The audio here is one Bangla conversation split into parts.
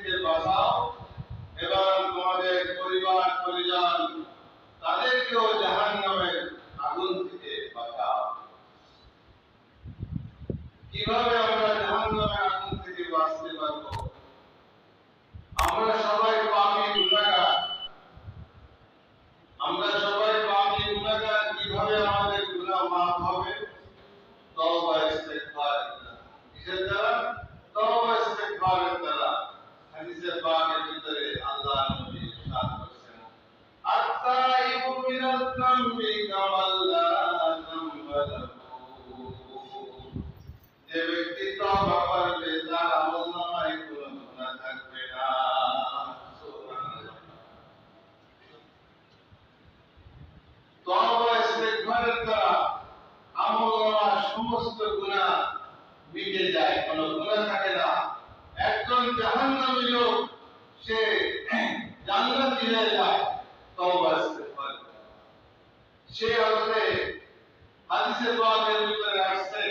থেকে বাঁচাও এবং তোমাদের পরিবার পরিজন তাদেরকেও জাহান্নামের আগুন থেকে বাঁচাও। কিভাবে আমরা জাহান্নামের আগুন থেকে বাঁচতে পারবো? আমরা সবাই পাপী গুনাহগার। কিভাবে আমাদের গুনাহ মাফ হবে? তওবা ইস্তিগফার। কিসের দ্বারা? তওবা ইস্তিগফারের দ্বারা। হাদিসে পাকের ভিতরে আল্লাহ নবী ইরশাদ করেছেন, আত-তাইবু মিনাল যামবি কামান লা যামবা লাহু। যে ব্যক্তি তওবা করবে তার আমলনামায় কোনো গুনাহ থাকবে না। তওবা ইস্তিগফারের দ্বারা আমলনামার সমস্ত গুনাহ মিটে যায়, কোনো গুনাহ থাকে না। একজন জাহান্নামী লোক সে জান্নাতি হয়ে যায় তওবা ইস্তিগফার। সে হচ্ছে হাদিসে পাকের ভিতরে আসছে,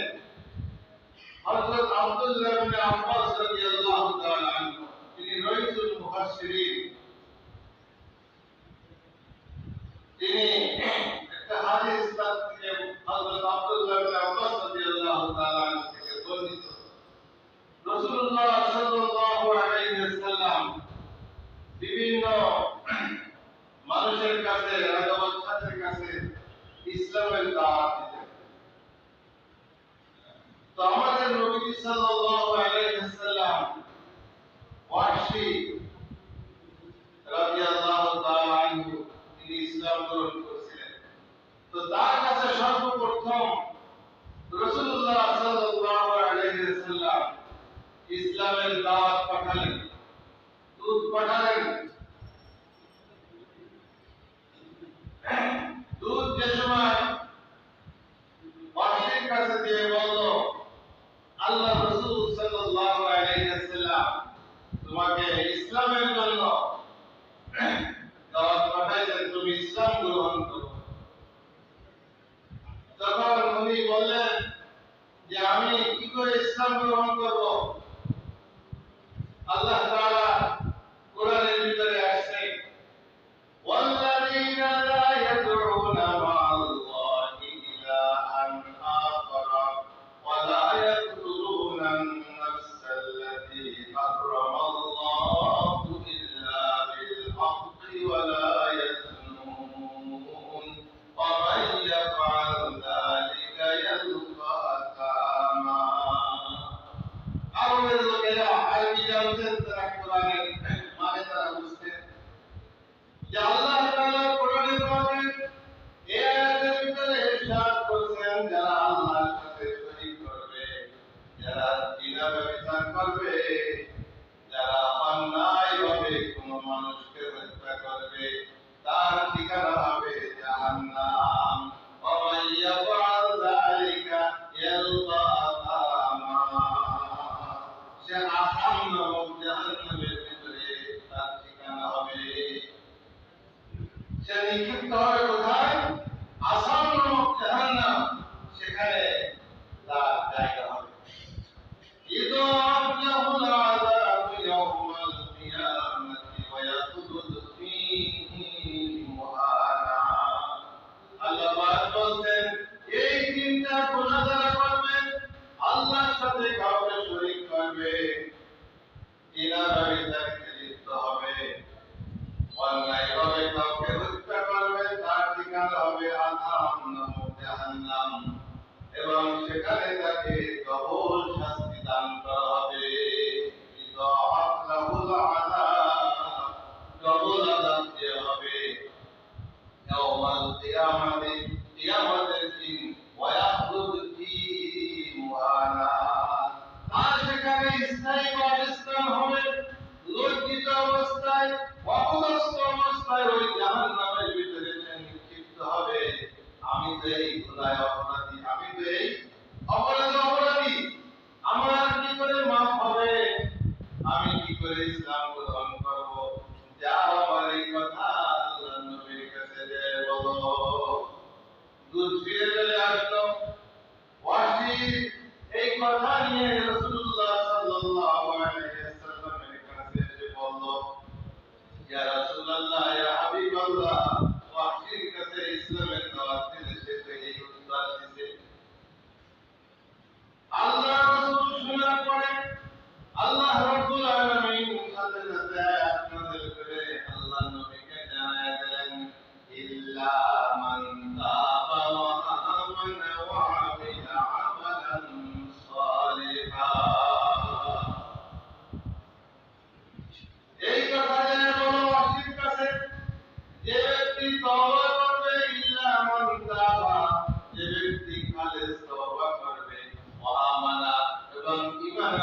হযরত আব্দুল্লাহ ইবনে আব্বাস রাদিয়াল্লাহু তাআলা আনহু, তিনি রাইসুল মুফাসসিরিন, তিনি একটা হাদিস তার থেকে হযরত আব্দুল্লাহ ইবনে আব্বাস রাদিয়াল্লাহু তাআলা আনহু থেকে বর্ণিত, রাসূলুল্লাহ সাল্লাল্লাহু আলাইহি ওয়াসাল্লাম বিভিন্ন মানুষের কাছে, রাজা-বাদশাহের কাছে ইসলামের দাওয়াত দিতেন। তো আমাদের নবী সাল্লাল্লাহু আলাইহি ওয়াসাল্লাম ওয়াহশী রাদিয়াল্লাহু তাআলা আনহু, তিনি ইসলাম গ্রহণ করেছিলেন। তো তার কাছে সর্বপ্রথম রাসূলুল্লাহ সাল্লাল্লাহু আলাইহি ওয়াসাল্লাম ইসলামের দাওয়াত পাঠালেন, দূত পাঠালেন। দূত যে সময় ওয়াহশীর কাছে দিয়ে বলল, আল্লাহ রাসূল সাল্লাল্লাহু আলাইহি ওয়াসাল্লাম তোমাকে ইসলামের জন্য দাওয়াত পাঠাইছেন, তুমি ইসলাম গ্রহণ করো। তখন উনি বললেন যে আমি কি করে ইসলাম গ্রহণ করব? আল্লাহ তাআলা কোরআনের ভিতরে আসছে, ওয়াল্লাযীনা লা ইয়াদউনা মা'আল্লাহি ইলাহান আখারা ওয়া লা ইয়াকতুলুনা আন-নাফসাল্লাতী হারামাল্লাহু ইল্লা বিল হাক্কি ওয়া লা ইয়াজনুন ওয়া মান ইয়াফআল যালিকা ইয়ালকা আসামা। আরবের লোকেরা আরবি জানতেন, তারা কোরআনের মানে তারা বুঝতেন যে আল্লাহ তাআলা কোরআনের মধ্যে এই আয়াতের ভিতরে ইরশাদ করেছেন, যারা আল্লাহর সাথে শরীক করবে, যারা জিনা ব্যভিচার করবে, যারা অন্যায়ভাবে কোনো মানুষকে হত্যা করবে, তার ঠিকানা হবে জাহান্নাম। ওয়া মান ইয়াফআল যালিকা ইয়ালকা আসামা। সে আসাম নামক জাহান্নামের ভিতরে তার ঠিকানা হবে। সে নিক্ষিপ্ত হবে কোথায়? আসাম নামক জাহান্নাম, সেখানে তার জায়গা হবে। ইদাআফ লাহুল আযাবু ইয়াওমাল কিয়ামাতি ওয়া ইয়াখলুদ ফীহি মুহানা। আল্লাহ পাক বলেন, এই তিনটা গুনাহ যারা করবে, আল্লাহর সাথে কাউকে শরীক করবে, জিনা ব্যভিচারে লিপ্ত হবে, অন্যায়ভাবে কাউকে হত্যা করবে, তার ঠিকানা হবে আযাব নামক জাহান্নাম, এবং সেখানে তাকে ডবল শাস্তি দান করা হবে। ইদাআফ লাহুল আযাব, ডবল আযাব দেওয়া হবে ইয়াওমাল কিয়ামাতি, কিয়ামতের দিন, ওয়া ইয়াখলুদ ফীহি মুহানা, আর সেখানে স্থায়ী বাসস্থান হবে। লজ্জিত অবস্থায়, অপদস্থ অবস্থায় ওই জাহান্নামের ভিতরে নিক্ষিপ্ত হবে। আমি তো এই গুনাহে অপরাধী, আমি তো এই অপরাধী, আমার কি করে মাফ হবে? আমি কি করে ইসলাম গ্রহণ করব? যাও আমার এই কথা আল্লাহর নবীর কাছে যেয়ে বলো। দূত ফিরে চলে আসলো। ওয়াহশী এই কথা নিয়ে রাসূলুল্লাহ সাল্লাল্লাহু আলাইহি ওয়াসাল্লামের কাছে এসে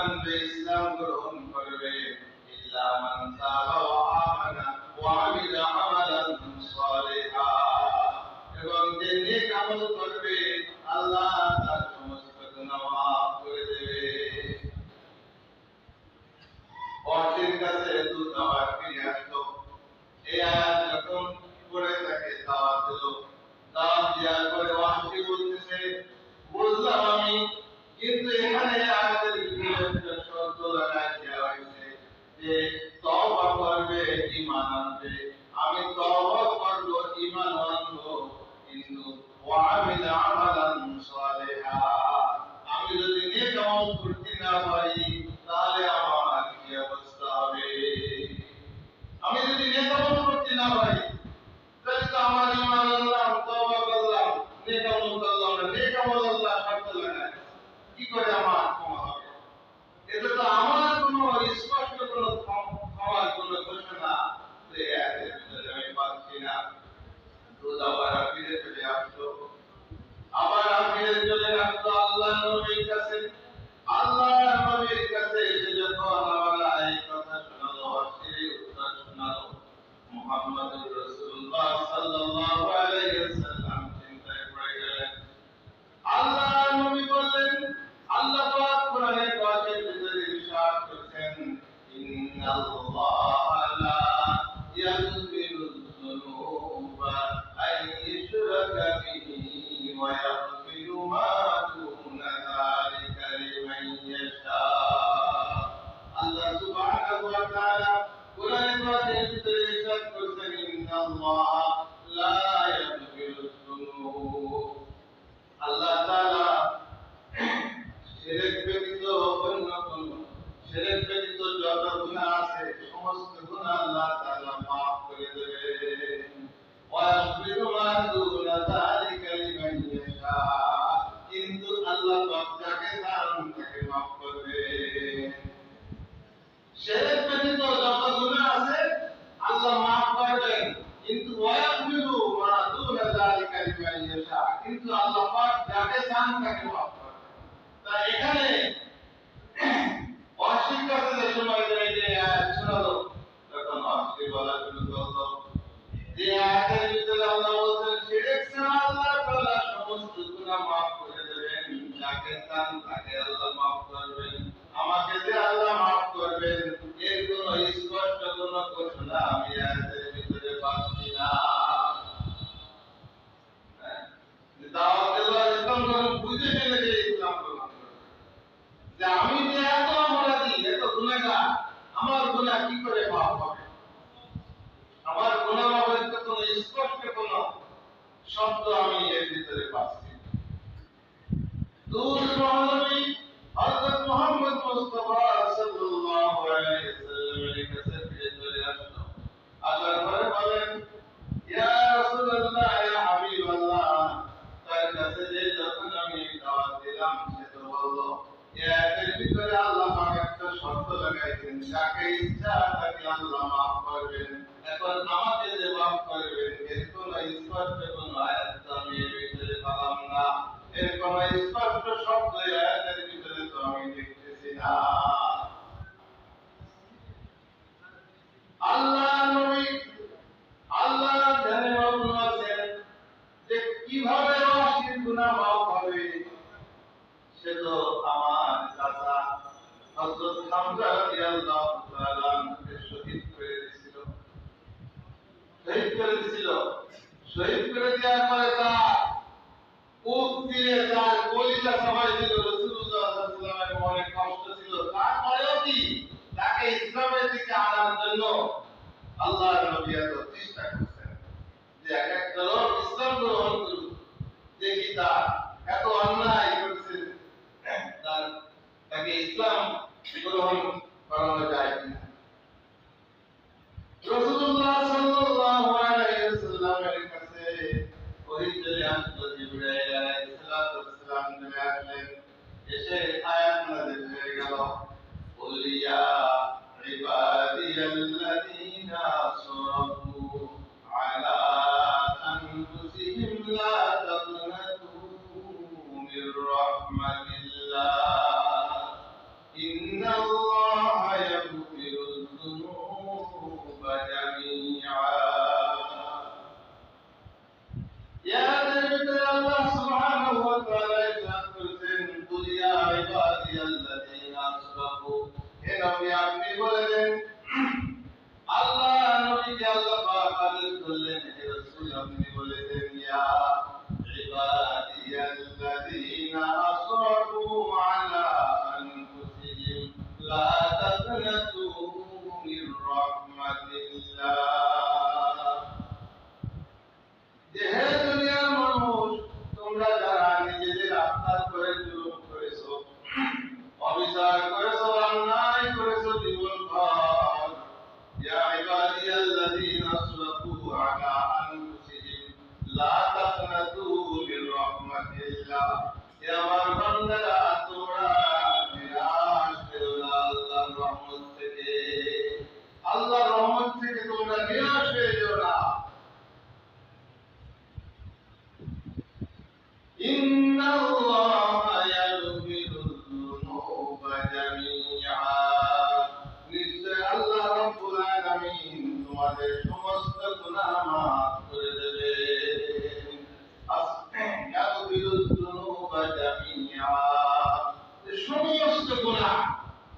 মানবে, ইসলাম গ্রহণ করবে, ইল্লা মান তাবা ওয়া আমানা ওয়া আমিলা আমালান সালিহা, এবং যে নেক আমল করবে আল্লাহ তার সমস্ত গুনাহ মাফ করে দেবে। ওয়াসির কাছে দুধ আবার ফিরে আসলো। এই আয়াত যখন পড়ে তাকে দাওয়াত দিল, দাওয়াত দেওয়ার পরে ওয়াসি বলতেছে, বুঝলাম আমি, কিন্তু এখানে আয়াতের ভিতরে একটা শর্ত লাগাই দেওয়া হয়েছে যে তওবা করবে, ঈমান আনবে। আমি তওবা করব, ঈমান আনবো, কিন্তু ওয়া আমিলা আমালান সালিহা, আমি যদি নেক আমল করতে না পারি তাহলে আমার কি অবস্থা হবে? আমি যদি নেক আমল করতে না পারি তাহলে তো আমার ঈমান আনলাম, তওবা করলাম, নেক আমল করলাম না, নেক আমল আল্লাহ শর্ত লাগায়, কি করে আমার ক্ষমা হবে? এটা তো আমার কোনো স্পষ্ট কোনো ক্ষমার কোনো ঘোষণা আয়াতের ভিতরে আমি পাচ্ছি না। দুধ আবার ফিরে চলে আসলো, আবার ফিরে চলে আসলো আল্লাহ নবীর কাছে। আল্লাহ নবীর কাছে এসে যখন আবার এই কথা শোনালো, অশিরি উত্তর শোনালো, মুহাম্মদুর রাসূলুল্লাহ সাল্লাল্লাহু আলাইহি ওয়াসাল্লাম চিন্তায় পড়ে গেলেন। আল্লাহ নবী বললেন, আল্লাহ পাক কোরআনে পাকের ভিতরে ইরশাদ করেছেন, ইন্নাল্লাহা লা ইয়াগফিরুয যুনুবা আইয়ুশরাকা বিহি ওয়া ইয়াগফিরু মা দুনা যালিকা লিমান ইয়াশা। আল্লাহ সুবহানাহু ওয়া তাআলা কোরআনে পাকের ভিতরে ইরশাদ করেছেন, ইন্নাল্লাহা লা ইয়াগফিরুয যুনুব, আল্লাহ তাআলা শিরক ব্যতীত অন্য কোন, শিরক ব্যতীত যত গুনাহ আছে সমস্ত গুনাহ আল্লাহ তাআলা maaf করে দেবেন। ওয়া ইয়াগফিরু মা দুনা যালিকা লিমান ইয়াশা, কিন্তু আল্লাহ পাক যাকে চান তাকে maaf করবেন। শিরক ব্যতীত যত গুনাহ আছে আল্লাহ maaf করবেন, কিন্তু ওয়া ইয়াগফিরু মা দুনা যালিকা লিমান ইয়াশা, কিন্তু আল্লাহ পাক যাকে চান তাকে maaf করবেন। তা এখানে অস্বীকার যে সময় যে আয়াত শোনালো, তখন অস্বীকার বলা শুরু করলো। যে আয়াতের ভিতরে আল্লাহ বলছেন, শিরক ছাড়া আল্লাহ তাআলা সমস্ত গুনাহ maaf করে দেবেন, যাকে চান তাকে আল্লাহ maaf করবেন। আমাকে যে আল্লাহ maaf করবেন এর কোনো স্পষ্ট কোনো ঘোষণা আমি আয়াতের ভিতরে পাচ্ছি না। দাওয়াত দেওয়ার ইসলাম যখন বুঝে গেলে যে ইসলাম গ্রহণ করবে, যে আমি যে এত অপরাধী, এত গুনাহগার, আমার গুনাহ কি করে মাফ হবে? আমার গুনাহ মাফের তো কোনো স্পষ্ট কোনো শব্দ আমি এর ভিতরে পাচ্ছি। দূর মহানবী হযরত মুহাম্মদ মুস্তাফা সাল্লাল্লাহু আলাইহি ওয়াসাল্লামের কাছে ফিরে চলে আসলো। আসার পরে বলেন, ইয়া রাসূলুল্লাহ, ইয়া হাবিবাল্লাহ, তার কাছে যে যখন আমি দাওয়াত দিলাম সে তো বললো, এর ভিতরে আল্লাহ পাক একটা শর্ত লাগাইছেন, যাকে ইচ্ছা তাকে আল্লাহ maaf করবেন। এখন আমাকে যে maaf করবেন এর কোন স্পষ্ট কোন আয়াত তো আমি এর ভিতরে পেলাম না, এর কোন স্পষ্ট শব্দ আয়াতের ভিতরে তো আমি দেখতেছি না। আল্লাহ নবী আল্লাহ জানে মগ্ন আছেন যে কিভাবে ওয়াসির গুনাহ maaf হবে। সে তো আমার চাচা হযরত হামজা রাদিয়াল্লাহু তাআলা কে শহীদ করে দিয়েছিল, শহীদ করে দেওয়ার পরে তার বুক দিয়ে তার কলিজা সবাই দিল। রাসূলুল্লাহ সাল্লাল্লাহু আলাইহি ওয়াসাল্লামের মনে কষ্ট ছিল, তারপরেও কি তাকে ইসলামের দিকে আনার জন্য আল্লাহর নবী এত চেষ্টা করছেন যে একটা লোক ইসলাম গ্রহণ করুক, দেখি তার এত অন্যায় করছে, তাকে ইসলাম গ্রহণ করানো যায় কিনা। রাসূলুল্লাহ সাল্লাল্লাহু আলাইহি ওয়াসাল্লামের কাছে ওহী চলে আসলো, জিবরাইল আলাইহিস সালাম চলে আসলেন, এসে আয়াত নাযিল হয়ে গেল, কুল ইয়া ইবাদিয়াল্লাযীনা আসরাফু আলা আনফুসিহিম লা তাকনাতু মির রাহমাতিল্লাহ, অবিচার করেছো, অন্যায় করেছো জীবন ভর। ইয়া ইবাদিয়াল্লাযীনা আসরাফু আলা আনফুসিহিম লা তাকনাতু মির রাহমাতিল্লাহ। হে আমার বান্দারা, তোমরা নিরাশ হয়ো না আল্লাহর রহমত থেকে। আল্লাহর রহমত থেকে তোমরা নিরাশ হয়ে যেও না। ইন্নাল্লাহা ইয়াগফিরুয যুনুবা জামিআ। নিশ্চয় আল্লাহ রাব্বুল আলামিন তোমাদের সমস্ত গুনাহ মাফ করে দেবেন। ইয়াগফিরুয যুনুবা জামিআ, সমস্ত গুনাহ,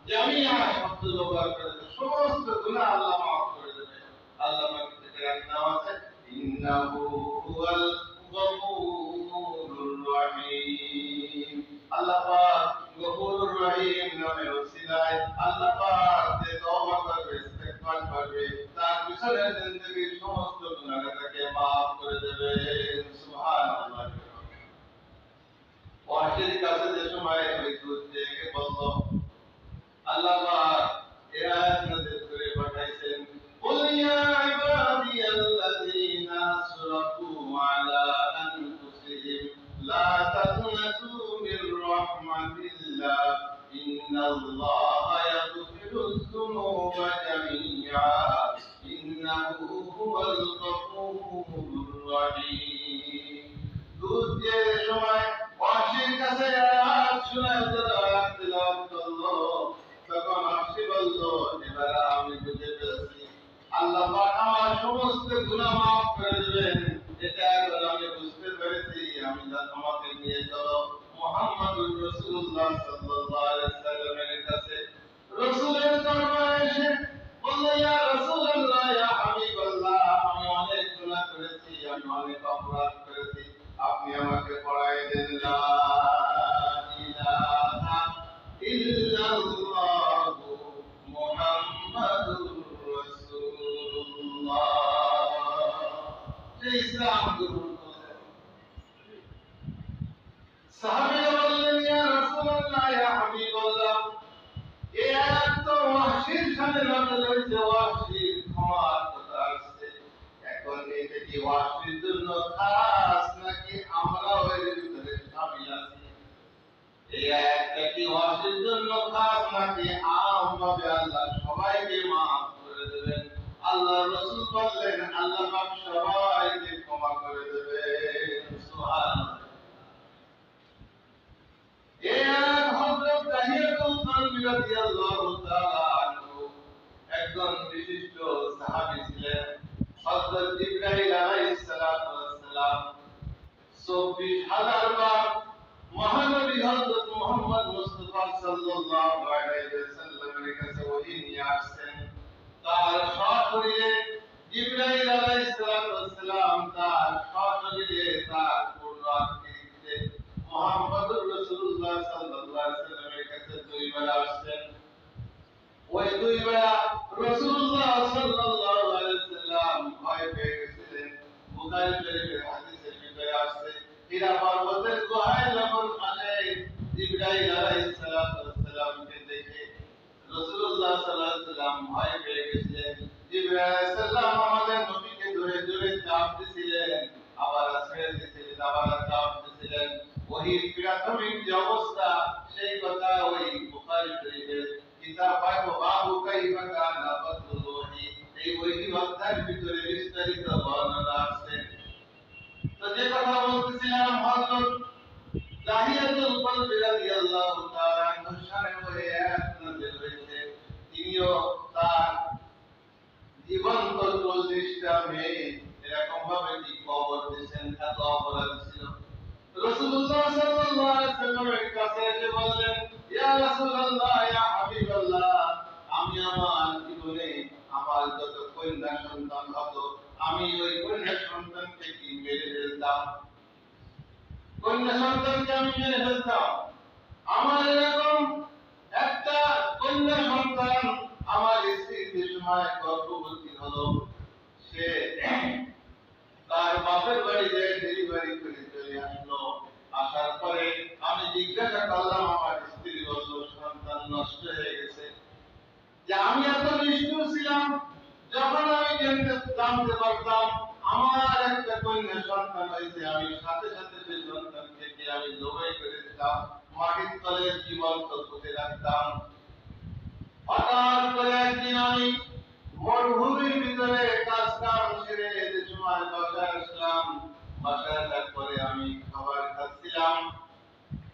জামিআ শব্দ ব্যবহার করেছে, সমস্ত গুনাহ আল্লাহ মাফ করে দেবেন। আল্লাহ পাক থেকে এক নাম আছে, ইন্নাহু হুয়াল গফুরুর রহিম। আল্লাহ পাক গফুরুর রহিম নামের ওসিলায় আল্লাহ পাক যে তওবা করবে, ইস্তিগফার করবে, তার পিছনের জিন্দেগীর সমস্ত গুনাহকে মাফ করে দেবেন। সুবহানাল্লাহ। ওয়াহির কাছে যে সময় ওই দুধ থেকে বলল, আল্লাহ পাক এই আয়াত নাযিল করে পাঠাইছেন, কুল ইয়া ইবাদিয়াল্লাযীনা আসরাফু আলা আনফুসিহিম লা তাকনাতু মির রাহমাতিল্লাহ ইন্নাল্লাহা ইয়াগফিরুয যুনুবা জামিআ ইন্নাহু হুয়াল গফুরুর রহিম। দুধ যে সময় ওয়াহির কাছে আয়াত শোনায় আয়াত তিলাওয়াত করলো, তখন আশি বলল, এবার আমি বুঝে ফেলছি আল্লাহ পাক আমার সমস্ত গুনাহ মাফ করে দেবেন। এটা এখন আমি বুঝতে পেরেছি। আমি আমাকে নিয়ে চলো মুহাম্মদুর রাসূলুল্লাহ সাল্লাল্লাহু আলাইহি সাল্লামের কাছে। রাসূলের দরবারে এসে বলল, ইয়া রাসূলুল্লাহ, ইয়া হাবিবাল্লাহ, আমি অনেক গুনাহ করেছি, আমি অনেক অপরাধ করেছি, আপনি আমাকে পড়াই দেন লা ইলাহা ইল্লাল্লাহু মুহাম্মাদুর রাসূলুল্লাহ। যে ইসলাম গ্রহণ করলেন। সাহাবীরা বললেন, ইয়া রাসূলুল্লাহ, ইয়া হাবিবাল্লাহ, এই আয়াত তো ওয়াহশীর সামনে নাযিল হয়েছে, ওয়াহশীর ক্ষমার কথা আসছে। এখন এটা কি ওয়াহশীর জন্য খাস নাকি আমরাও এর ভিতরে শামিল আছি? এই আয়াতটা কি ওয়াহশীর জন্য খাস নাকি আমভাবে আল্লাহ সবাইকে মাফ করে দেবেন? আল্লাহ রাসূল বললেন, আল্লাহ পাক সবাইকে ক্ষমা করে দেবেন। সুবহানাল্লাহ। এই আয়াত হযরত তাহিয়াতুল কালবি রাদিয়াল্লাহু তাআলা আনহু একজন বিশিষ্ট সাহাবী ছিলেন। হযরত জিবরাইল আলাইহিস সালাতু ওয়াস সালাম ২৪,০০০ বার মহানবী হযরত মুহাম্মদ মুস্তাফা সাল্লাল্লাহু আলাইহি ওয়াসাল্লামের কাছে ওহী নিয়ে আসছেন। তার সশরীরে জিবরাইল আলাইহিস সালাতু ওয়াস সালাম তার সশরীরে তার পূর্ণ আকৃতিতে মুহাম্মদুর রাসূলুল্লাহ সাল্লাল্লাহু আলাইহি ওয়াসাল্লামের কাছে দুইবার আসছেন। ওই দুইবার রাসূলুল্লাহ সাল্লাল্লাহু আলাইহি ওয়াসাল্লাম ভয় পেয়ে গেছিলেন। বুখারী শরীফের হাদিসের ভিতরে আসছে, হীরা পর্বতের গুহায় যখন আসে জিবরাইল আলাইহিস সালাতু ওয়াস সালামকে দেখে রাসূলুল্লাহ সাল্লাল্লাহু আলাইহি ওয়াসাল্লাম ভয় পেয়ে গেছিলেন। জিবরাইল আলাইহিস সালাম আমাদের নবীকে ধরে ধরে চাপ দিছিলেন, আবার ছেড়ে দিছিলেন, আবার চাপ দিছিলেন। ওহীর প্রাথমিক যে অবস্থা, সেই কথা ওই বুখারী শরীফের কিতাব বাবু কাইফা কানা বাদুল ওহী, এই ওহী অধ্যায়ের ভিতরে বিস্তারিত বর্ণনা আছে। তো যে কথা বলতেছিলাম, হযরত তাহিয়াতুল কালবি রাদিয়াল্লাহু তাআলা আনহু শানে ওই আয়াত নাযিল হয়েছে। তিনিও তার জীবন্ত ৪০টা মেয়ে এরকম ভাবে কি কবর দিয়েছেন, এত অপরাধ ছিল। রাসূলুল্লাহ সাল্লাল্লাহু আলাইহি ওয়াসাল্লামের কাছে এসে বললেন, ইয়া রাসূলুল্লাহ, ইয়া হাবিবাল্লাহ, আমি আমার জীবনে আমার যত কন্যা সন্তান হতো, আমি ওই কন্যা সন্তানকে কি মেরে ফেলতাম? কন্যা সন্তানকে আমি মেরে ফেলতাম। আমার এরকম একটা কন্যা সন্তান আমার স্ত্রীর যে সময় গর্ভবতী হলো, সে তার বাপের বাড়িতে ডেলিভারি করে চলে আসলো। আসার পরে আমি জিজ্ঞাসা করলাম, আমার স্ত্রী বলল সন্তান নষ্ট হয়ে গেছে। যে আমি এত নিষ্ঠুর ছিলাম, যখন আমি জানতে পারতাম আমার একটা কন্যা সন্তান হয়েছে, আমি সাথে সাথে সেই সন্তানকে আমি জবাই করে দিতাম, মাটির তলে জীবন্ত পুঁতে রাখতাম। হঠাৎ করে একদিন আমি মরুভূমির ভিতরে কাজ কাম সেরে যে সময় বাসায় আসলাম, বাসায় আসার পরে আমি খাবার খাচ্ছিলাম,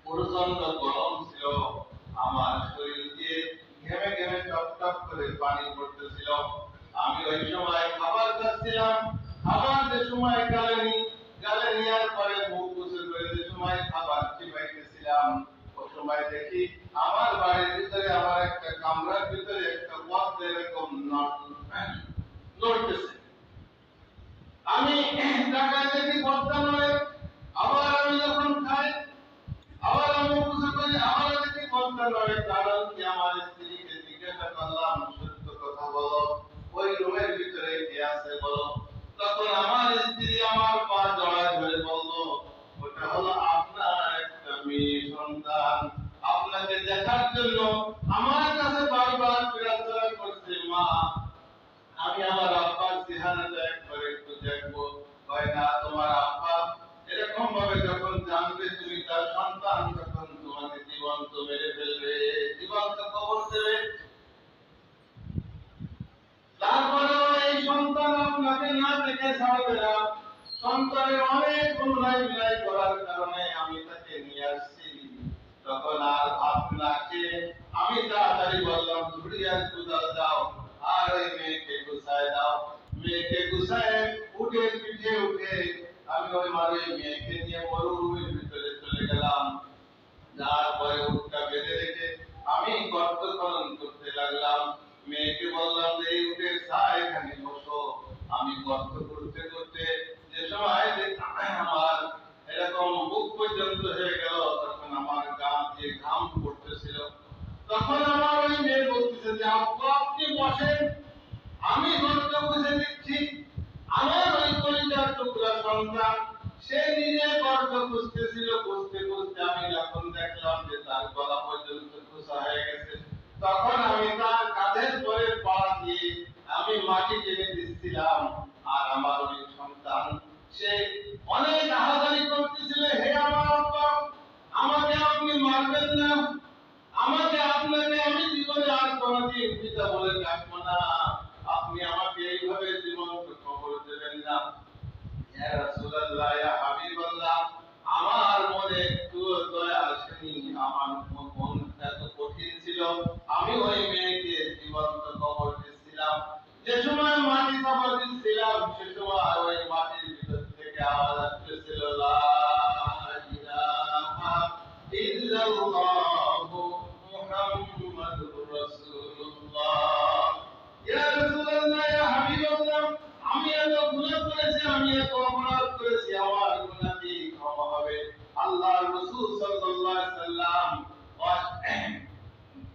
প্রচন্ড গরম ছিল, আমার শরীর দিয়ে ঘেমে ঘেমে টপ টপ করে পানি পড়তেছিল। আমি ওই সময় খাবার খাচ্ছিলাম, খাবার যে সময় গালে নেওয়ার পরে মুখ বুঝে করে যে সময় খাবার চিবাইতেছিলাম, ওই সময় দেখি আমার বাড়ির ভিতরে আমার একটা কামরার ভিতরে একটা পথ এরকম নড়তেছে। আমি টাকায় দেখি পথটা নড়ে, আবার আমি যখন খাই আবার আমি বুঝে করি আবার দেখি পথটা নড়ে। কারণ কি, আমার স্ত্রীকে জিজ্ঞাসা করলাম, সত্য কথা বলো, ওই রুমের ভিতরে কে আছে বলো। তখন আমার স্ত্রী আমার পা জড়ায় ধরে বলল, ওটা হলো আপনার একটা মেয়ে সন্তান, আপনাকে দেখার জন্য আমার কাছে বারবার প্রার্থনা করছে, মা আমি আমার আব্বার চেহারাটা একবার একটু দেখবো। হয় না, তোমার আব্বা এরকম ভাবে যখন জানবে তুমি তার সন্তান, তখন তোমাকে জীবন্ত মেরে ফেলবে, জীবন্ত কবর দেবে। তারপরেও এই সন্তান আপনাকে না দেখে ছাড়বে না। সন্তানের অনেক অনুনয় বিনয় করার কারণে আমি তাকে নিয়ে আসছি। তখন আর ভাত না খেয়ে আমি তাড়াতাড়ি বললাম, ঝুড়ি আর কুদাল দাও, আর ওই মেয়েকে গুছায় দাও। মেয়েকে গুছায় উঠে পিঠে উঠে আমি ওই মেয়েকে নিয়ে মরুভূমির ভিতরে চলে গেলাম। যার পরে উটটা বেঁধে রেখে আমি গর্ত খনন করতে লাগলাম। মেয়েকে বললাম যে এই উটের ছায় এখানে বসো। আমি গর্ত করতে করতে যে সময় আমার এরকম বুক পর্যন্ত হয়ে গেল, তখন আমার গা দিয়ে ঘাম পড়তেছিল। তখন আমার ওই মেয়ে বলতেছে যে আব্বা আপনি বসেন, আমি গর্ত বুঝে দিচ্ছি। আমার ওই কলিজার টুকরা সন্তান সে নিজে গর্ত খুঁজতেছিল, খুঁজতে খুঁজতে আমি যখন দেখলাম যে তার গলা পর্যন্ত খোঁচা হয়ে গেছে, তখন আমি তার কাঁধের পরে পা দিয়ে আমি মাটি টেনে দিচ্ছিলাম। আর আমার ওই সন্তান সে অনেক আহাজারি করতেছিল, হে আমার আব্বা আমাকে আপনি মারবেন না, আমাকে আপনাকে আমি জীবনে আর কোনদিন পিতা বলে ডাকবো না, আপনি আমাকে এইভাবে জীবন্ত কবর দেবেন না। ইয়া রাসূলুল্লাহ, ইয়া হাবিবাল্লাহ, আমার মনে একটু দয়া আসেনি, আমার মন এত কঠিন ছিল। আমি ওই মেয়েকে জীবন্ত কবর দিচ্ছিলাম। যে সময় মাটি কবর দিচ্ছিলাম, সে সময় ওই মাটির ভিতর থেকে আওয়াজ আসতেছিল, লা ইলাহা ইল্লাল্লাহু মুহাম্মাদুর রাসূলুল্লাহ। ইয়া রাসূলুল্লাহ, ইয়া হাবিবাল্লাহ, আমি এত গুনাহ করেছি, আমি এত অপরাধ করেছি, আমার গুনাহ কি ক্ষমা হবে? আল্লাহর রাসূল সাল্লাল্লাহু আলাইহি সাল্লাম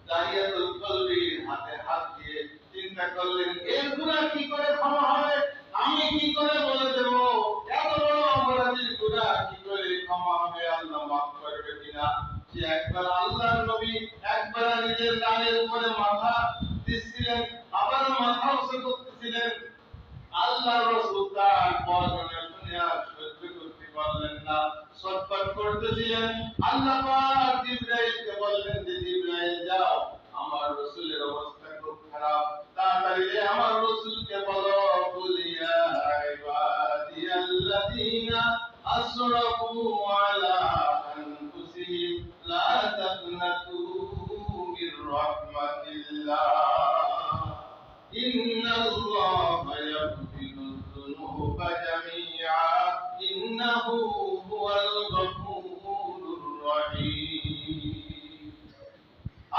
দাহিয়াতুল কলবির হাতে হাত দিয়ে চিন্তা করলেন, এর গুনাহ কি করে ক্ষমা হবে? আমি কি করে বলে দেব? এত বড় অপরাধীর গুনাহ কি করে ক্ষমা হবে? আল্লাহ মাফ করবে কিনা? সে একবার আল্লাহর নবী একবার নিজের কানের উপরে মাথা দিচ্ছিলেন, আবার মাথা উঁচু করতেছিলেন। আল্লাহ রাসূল তার বর্ণনা শুনে আর সহ্য করতে পারলেন না, ছটফট করতেছিলেন। আল্লাহ পাক জিবরাইলকে বললেন যে জিবরাইল যাও, আমার রাসূলের অবস্থা খুব খারাপ, তাড়াতাড়ি আমার রাসূলকে বলো, কুলিয়া ইবাদিয়াল্লাযীনা আসরাফু আলা আনফুসিহিম লা তাকনাতু মির রাহমাতিল্লাহ ইন্নাল্লাহা ইয়াগফিরুয যুনুবা জামিআ ইন্নাহু হুয়াল গফুরুর রহিম।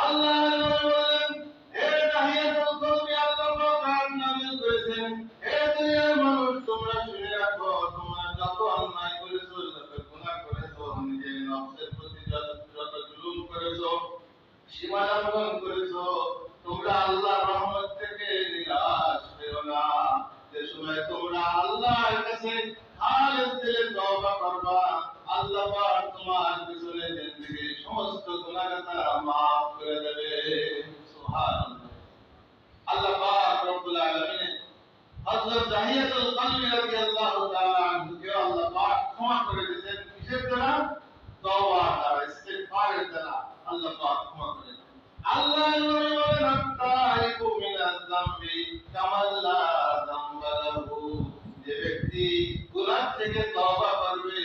আল্লাহ বলেন, হে তাহিয়াতুল কলবি, আল্লাহ পাক নাযিল করেছেন, হে দুনিয়ার মানুষ তোমরা শুনে রাখো, তোমরা যত অন্যায় করেছো, যত গুনাহ করেছো, নিজের নফসের প্রতি যত জুলুম করেছো, সীমা লঙ্ঘন করেছো, তোমরা আল্লাহর রহমত থেকে নিরাশ হয়ো না। যে সময় তোমরা আল্লাহর কাছে খালেস দিলে তওবা করবা, আল্লাহ পাক তোমার পিছনে জিন্দেগীর সমস্ত গুনাহ মাফ করে দেবে। হযরত দাহিয়াতুল কলবি রাদিয়াল্লাহু তাআলা আনহুকে আল্লাহ পাক ক্ষমা করে দিয়েছেন কিসের দ্বারা? তওবা দ্বারা, ইস্তিগফারের দ্বারা আল্লাহ পাক ক্ষমা করে দিয়েছেন। আল্লাহ নবী বলেন আত্তাইবু মিনাজ যামবি কামান লা যামবা লাহু, যে ব্যক্তি গুনাহ থেকে তওবা করবে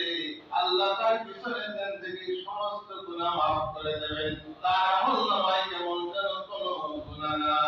আল্লাহ তার পিছনের জিন্দেগীর সমস্ত গুনাহ মাফ করে দেবেন, তার আমলনামায় যেমন যেন কোনো গুনাহ নাই।